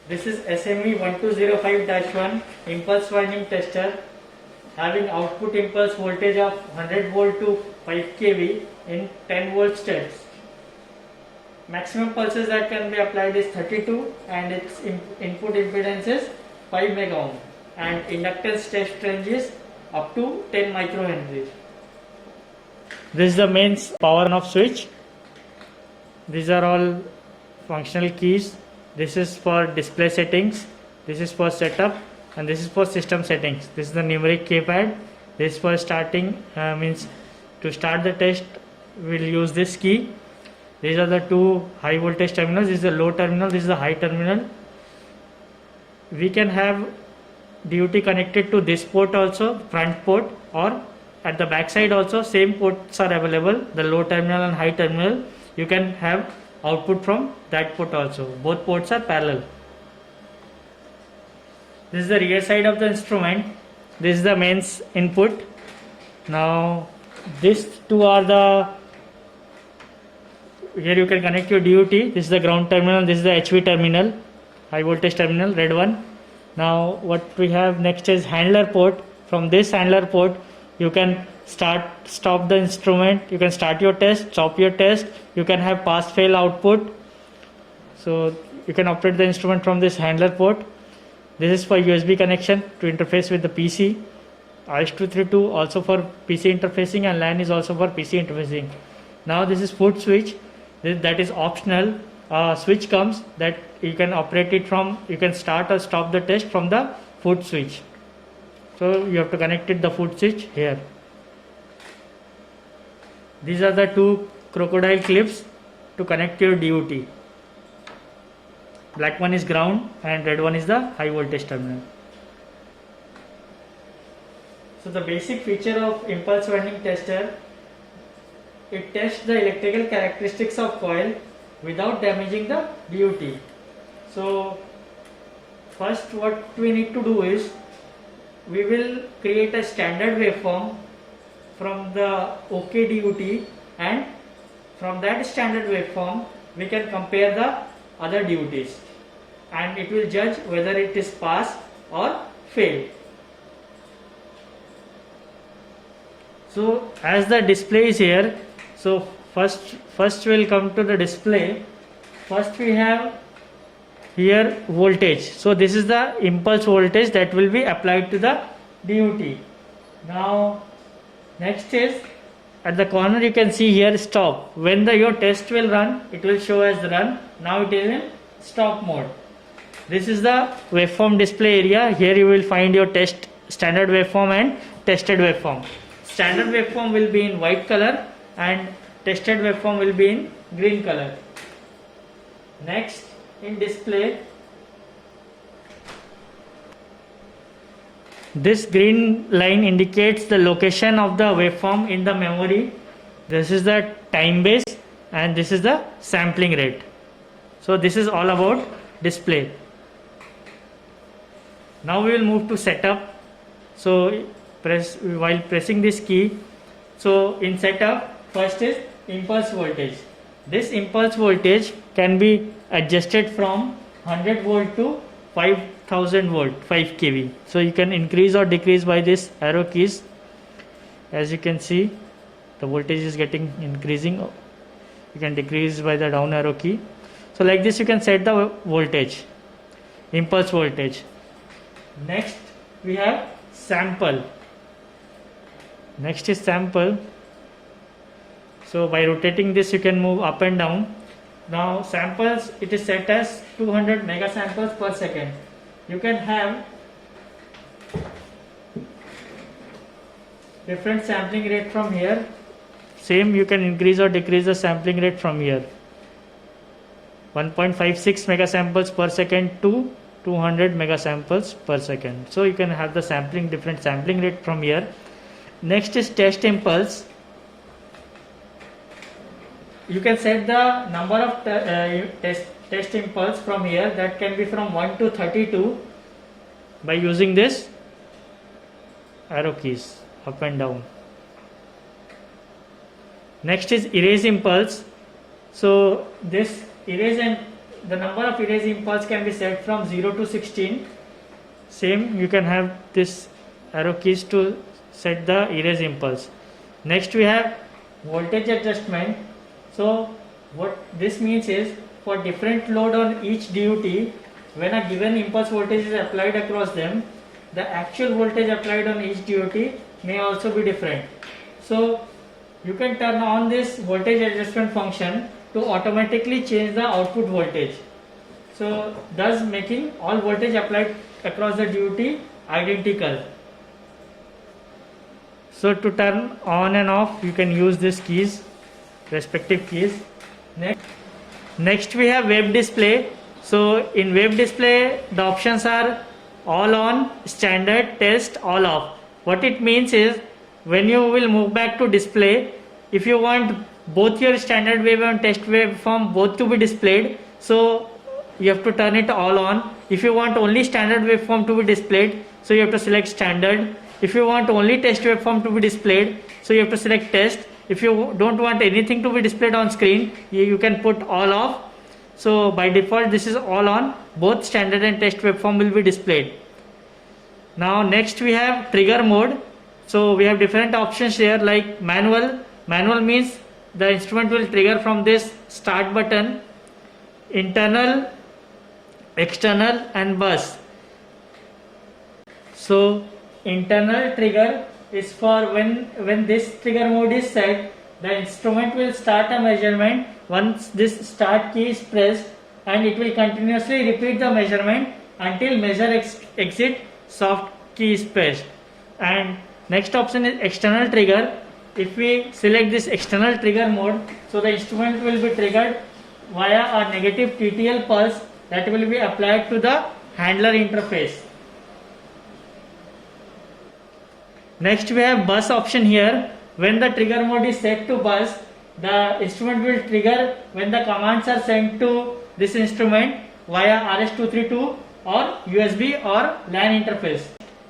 This is SME 1205-1 impulse winding tester having output impulse voltage of 100 volt to 5 kV in 10 volt steps. Maximum pulses that can be applied is 32 and its input impedance is 5 mega ohm and inductance test range is up to 10 microhenry. This is the main power on off switch. These are all functional keys. This is for display settings, this is for setup, and this is for system settings. This is the numeric keypad. This is for starting, means to start the test we'll use this key. These are the two high voltage terminals. This is the low terminal, this is the high terminal. We can have DUT connected to this port also, front port, or at the back side also same ports are available, the low terminal and high terminal. You can have output from that port also. Both ports are parallel. This is the rear side of the instrument. This is the mains input. Now these two are the, here you can connect your DUT. This is the ground terminal, this is the HV terminal, high voltage terminal, red one. Now what we have next is handler port. From this handler port you can stop the instrument, you can start your test, stop your test, you can have pass fail output. So you can operate the instrument from this handler port. This is for USB connection to interface with the PC. RS-232 also for PC interfacing, and LAN is also for PC interfacing. Now this is foot switch, that is optional. Switch comes that you can operate it from, you can start or stop the test from the foot switch. So you have to connect it the foot switch here. These are the two crocodile clips to connect your DUT. Black one is ground and red one is the high voltage terminal. So the basic feature of impulse winding tester, it tests the electrical characteristics of coil without damaging the DUT. So first what we need to do is, we will create a standard waveform from the OK DUT, and from that standard waveform we can compare the other DUTs and it will judge whether it is pass or fail. So as the display is here, so first we'll come to the display. First we have here voltage. So this is the impulse voltage that will be applied to the DUT. Now next is at the corner you can see here stop. When your test will run, it will show as run. Now it is in stop mode. This is the waveform display area. Here you will find your test standard waveform and tested waveform. Standard waveform will be in white color and tested waveform will be in green color. Next in display, this green line indicates the location of the waveform in the memory. This is the time base and this is the sampling rate. So this is all about display. Now we will move to setup. So while pressing this key, so in setup first is impulse voltage. This impulse voltage can be adjusted from 100 volt to 5000 volt, 5 kV. So you can increase or decrease by this arrow keys. As you can see, the voltage is getting increasing. You can decrease by the down arrow key. So like this you can set the voltage, impulse voltage. Next we have sample. Next is sample. So by rotating this you can move up and down. Now samples, it is set as 200 mega samples per second. You can have different sampling rate from here. Same, you can increase or decrease the sampling rate from here. 1.56 mega samples per second to 200 mega samples per second. So you can have the sampling, different sampling rate from here. Next is test impulse. You can set the number of test impulse from here, that can be from 1 to 32 by using this arrow keys up and down. Next is erase impulse. So this erase and the number of erase impulse can be set from 0 to 16. Same, you can have this arrow keys to set the erase impulse. Next we have voltage adjustment. So what this means is, for different load on each DUT, when a given impulse voltage is applied across them, the actual voltage applied on each DUT may also be different. So you can turn on this voltage adjustment function to automatically change the output voltage. So thus making all voltage applied across the DUT identical. So to turn on and off, you can use these keys, respective keys. Next we have web display. So in web display, the options are all on, standard, test, all off. What it means is, when you will move back to display, if you want both your standard wave and test waveform both to be displayed, so you have to turn it all on. If you want only standard waveform to be displayed, so you have to select standard. If you want only test waveform to be displayed, so you have to select test. If you don't want anything to be displayed on screen, you can put all off. So by default this is all on, both standard and test waveform will be displayed. Now next we have trigger mode. So we have different options here, like manual. Manual means the instrument will trigger from this start button, internal, external and bus. So internal trigger is for when this trigger mode is set, the instrument will start a measurement once this start key is pressed, and it will continuously repeat the measurement until measure exit soft key is pressed. And next option is external trigger. If we select this external trigger mode, so the instrument will be triggered via a negative TTL pulse that will be applied to the handler interface. Next we have bus option here. When the trigger mode is set to bus, the instrument will trigger when the commands are sent to this instrument via RS-232 or USB or LAN interface.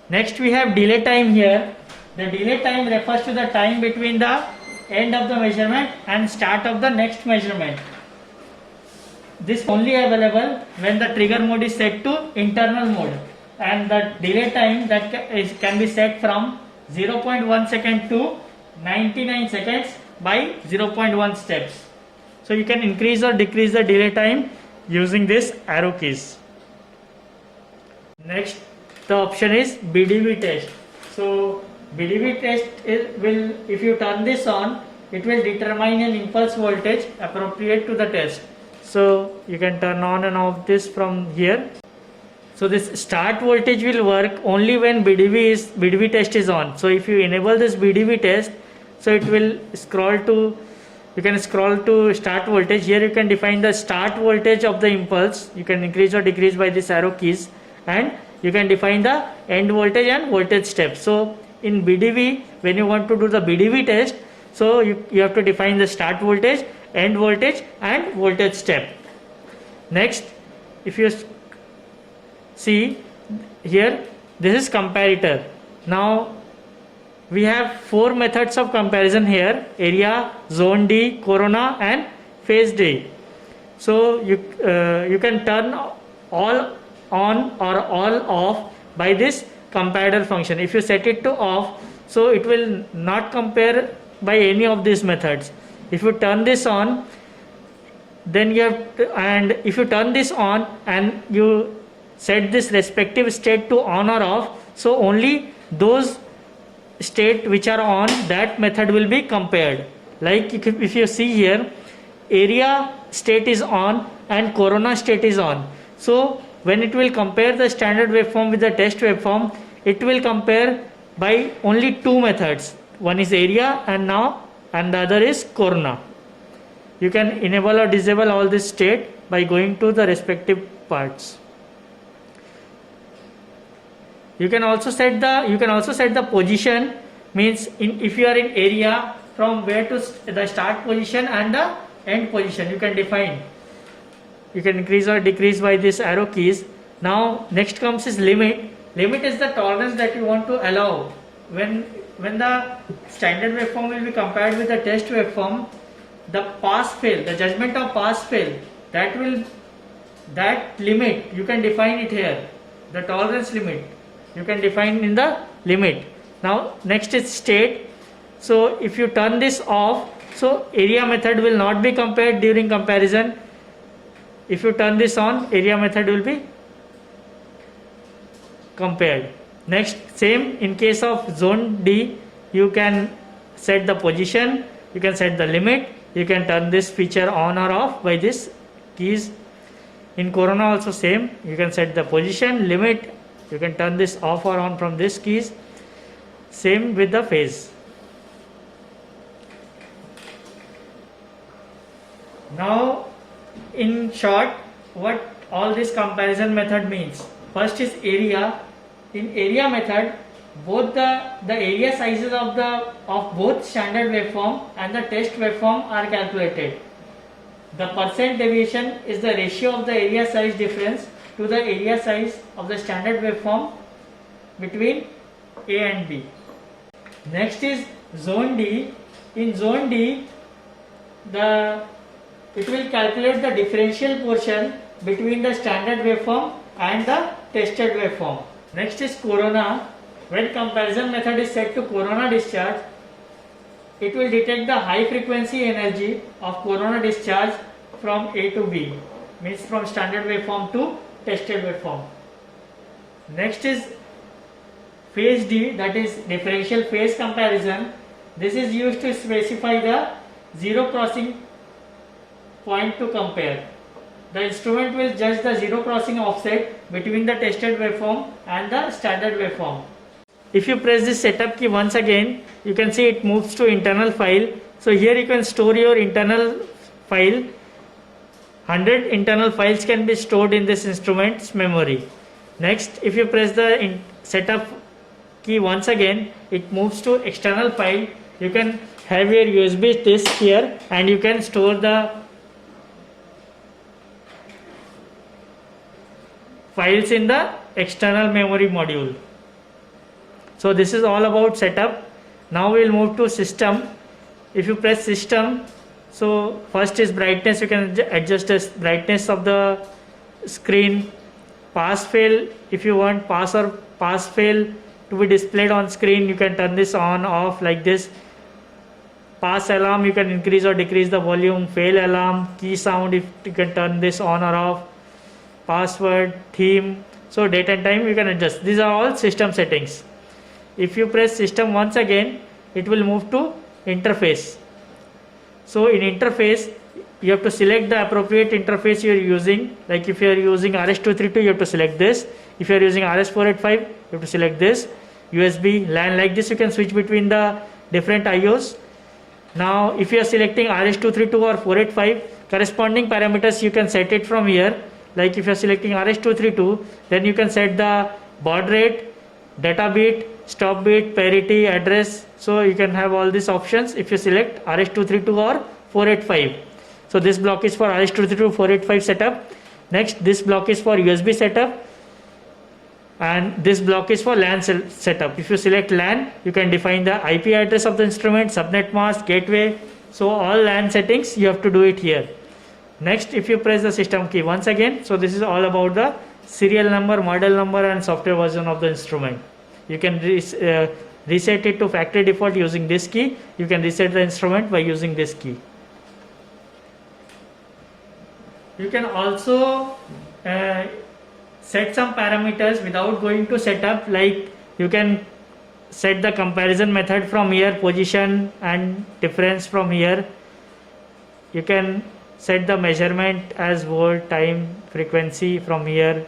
Next we have delay time here. The delay time refers to the time between the end of the measurement and start of the next measurement. This only available when the trigger mode is set to internal mode, and the delay time that can be set from 0.1 second to 99 seconds by 0.1 steps. So you can increase or decrease the delay time using this arrow keys. Next, the option is BDV test. So BDV test will, if you turn this on, it will determine an impulse voltage appropriate to the test. So you can turn on and off this from here. So this start voltage will work only when BDV test is on. So if you enable this BDV test, so it will you can scroll to start voltage. Here you can define the start voltage of the impulse. You can increase or decrease by this arrow keys, and you can define the end voltage and voltage step. So in BDV, when you want to do the BDV test, so you have to define the start voltage, end voltage and voltage step. Next, if you see here, this is comparator. Now we have 4 methods of comparison here: area, zone D, corona and phase D. So you can turn all on or all off by this comparator function. If you set it to off, so it will not compare by any of these methods. If you turn this on, then you have to, and if you turn this on and you set this respective state to on or off, so only those state which are on, that method will be compared. Like if you see here, area state is on and corona state is on. So when it will compare the standard waveform with the test waveform, it will compare by only 2 methods. One is area and the other is corona. You can enable or disable all this state by going to the respective parts. You can also set the position, means if you are in area, from where to the start position and the end position you can define. You can increase or decrease by this arrow keys. Now next comes is limit. Limit is the tolerance that you want to allow. When the standard waveform will be compared with the test waveform, the pass fail, the judgment of pass fail, that will that limit you can define it here, the tolerance limit you can define in the limit. Now next is state. So if you turn this off, so area method will not be compared during comparison. If you turn this on, area method will be compared. Next, same in case of zone D, you can set the position, you can set the limit, you can turn this feature on or off by this keys. In corona also same, you can set the position, limit, you can turn this off or on from this keys. Same with the phase. Now in short, what all this comparison method means. First is area. In area method, both the area sizes of both standard waveform and the test waveform are calculated. The percent deviation is the ratio of the area size difference to the area size of the standard waveform between A and B. Next is zone D. In zone D, it will calculate the differential portion between the standard waveform and the tested waveform. Next is corona. When comparison method is set to corona discharge, it will detect the high frequency energy of corona discharge from A to B, means from standard waveform to tested waveform. Next is phase D, that is differential phase comparison. This is used to specify the zero crossing point to compare. The instrument will judge the zero crossing offset between the tested waveform and the standard waveform. If you press this setup key once again, you can see it moves to internal file. So here you can store your internal file. 100 internal files can be stored in this instrument's memory. Next, if you press the setup key once again, it moves to external file. You can have your USB disk here and you can store the files in the external memory module. So this is all about setup. Now we will move to system. If you press system, so first is brightness. You can adjust the brightness of the screen. Pass fail, if you want pass or pass fail to be displayed on screen, you can turn this on off like this. Pass alarm, you can increase or decrease the volume. Fail alarm, key sound, if you can turn this on or off. Password, theme, so date and time you can adjust. These are all system settings. If you press system once again, it will move to interface. So in interface, you have to select the appropriate interface you are using. Like if you are using RS-232, you have to select this. If you are using RS-485, you have to select this. USB, LAN, like this you can switch between the different IOs. Now if you are selecting RS-232 or 485, corresponding parameters you can set it from here. Like if you are selecting RS-232, then you can set the baud rate, data bit, stop bit, parity, address. So you can have all these options if you select RS-232 or 485. So this block is for RS-232 485 setup. Next, this block is for USB setup, and this block is for LAN setup. If you select LAN, you can define the IP address of the instrument, subnet mask, gateway. So all LAN settings you have to do it here. Next, if you press the system key once again, so this is all about the serial number, model number and software version of the instrument. You can reset it to factory default using this key. You can reset the instrument by using this key. You can also set some parameters without going to setup, like you can set the comparison method from here, position and difference from here. You can set the measurement as volt, time, frequency from here.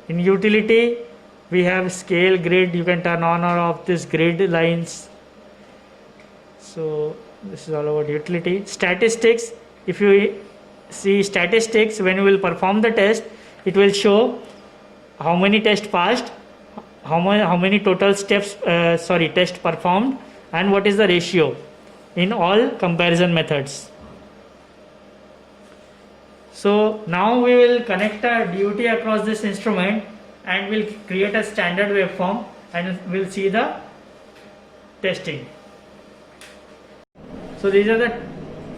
In utility, we have scale, grid. You can turn on or off this grid lines. So this is all about utility. Statistics, if you see statistics, when you will perform the test, it will show how many tests passed, how many total test performed, and what is the ratio in all comparison methods. So now we will connect a DUT across this instrument and we'll create a standard waveform and we'll see the testing. So these are the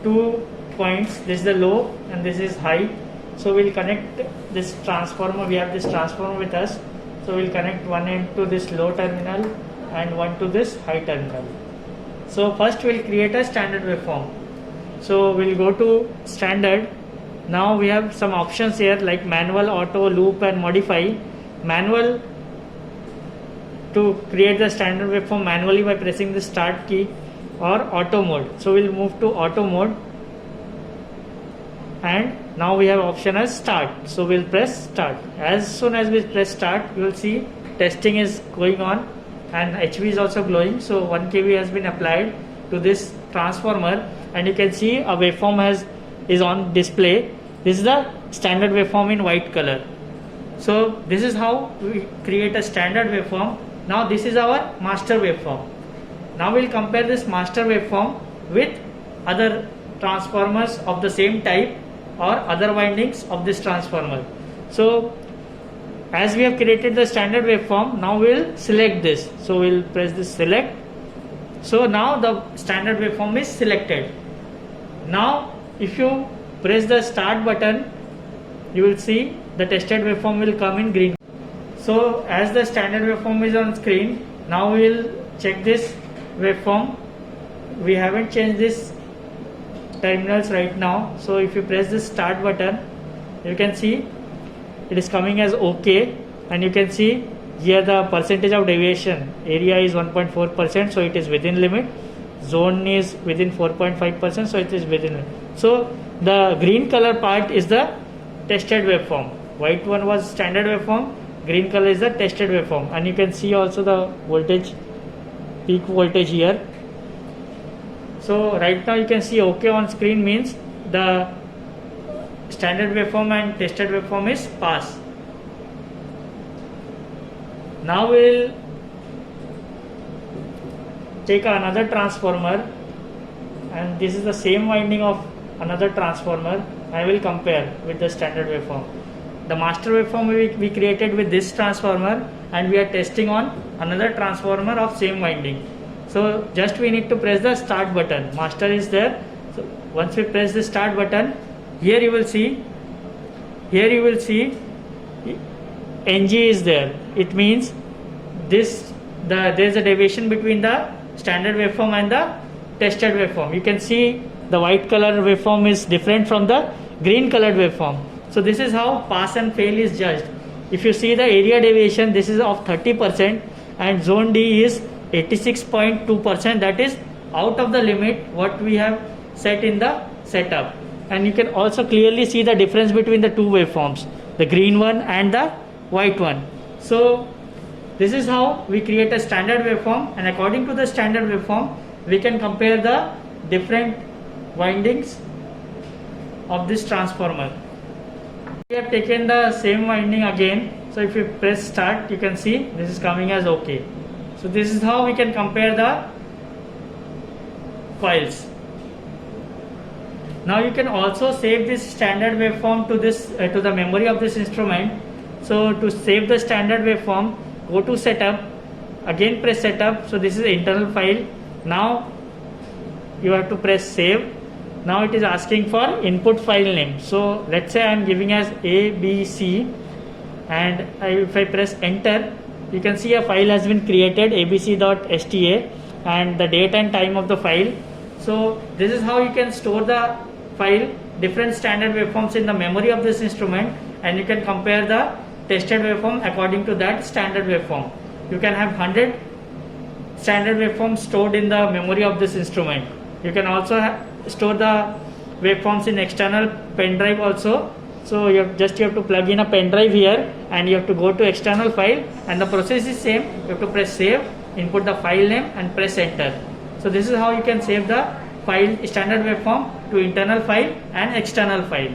two points. This is the low and this is high. So we'll connect this transformer. We have this transformer with us. So we'll connect one end to this low terminal and one to this high terminal. So first we'll create a standard waveform. So we'll go to standard. Now we have some options here like manual, auto, loop and modify. Manual, to create the standard waveform manually by pressing the start key, or auto mode. So we'll move to auto mode, and now we have option as start. So we'll press start. As soon as we press start, you will see testing is going on and HV is also glowing. So 1 kV has been applied to this transformer, and you can see a waveform is on display. This is the standard waveform in white color. So this is how we create a standard waveform. Now this is our master waveform. Now we'll compare this master waveform with other transformers of the same type or other windings of this transformer. So as we have created the standard waveform, now we'll select this. So we'll press this select. So now the standard waveform is selected. Now if you press the start button, you will see the tested waveform will come in green. So as the standard waveform is on screen, now we will check this waveform. We haven't changed this terminals right now. So if you press this start button, you can see it is coming as OK, and you can see here the percentage of deviation. Area is 1.4%, so it is within limit. Zone is within 4.5%, so it is within limit. So the green color part is the tested waveform. White one was standard waveform. Green color is the tested waveform, and you can see also the voltage, peak voltage here. So right now you can see OK on screen means the standard waveform and tested waveform is pass. Now we will take another transformer, and this is the same winding of another transformer. I will compare with the standard waveform. The master waveform we created with this transformer, and we are testing on another transformer of same winding. So just we need to press the start button. Master is there. So once we press the start button, here you will see NG is there. It means there is a deviation between the standard waveform and the tested waveform. You can see the white color waveform is different from the green colored waveform. So this is how pass and fail is judged. If you see the area deviation, this is of 30%, and zone D is 86.2%. That is out of the limit what we have set in the setup. And you can also clearly see the difference between the two waveforms, the green one and the white one. So this is how we create a standard waveform, and according to the standard waveform, we can compare the different windings of this transformer. We have taken the same winding again. So if you press start, you can see this is coming as OK. So this is how we can compare the files. Now you can also save this standard waveform to the memory of this instrument. So to save the standard waveform, go to setup, again press setup. So this is the internal file. Now you have to press save. Now it is asking for input file name. So let's say I am giving as ABC, and if I press enter, you can see a file has been created, abc.sta, and the date and time of the file. So this is how you can store the file, different standard waveforms in the memory of this instrument, and you can compare the tested waveform according to that standard waveform. You can have 100 standard waveforms stored in the memory of this instrument. You can also store the waveforms in external pen drive also. So you have to plug in a pen drive here, and you have to go to external file, and the process is same. You have to press save, input the file name and press enter. So this is how you can save the file standard waveform to internal file and external file.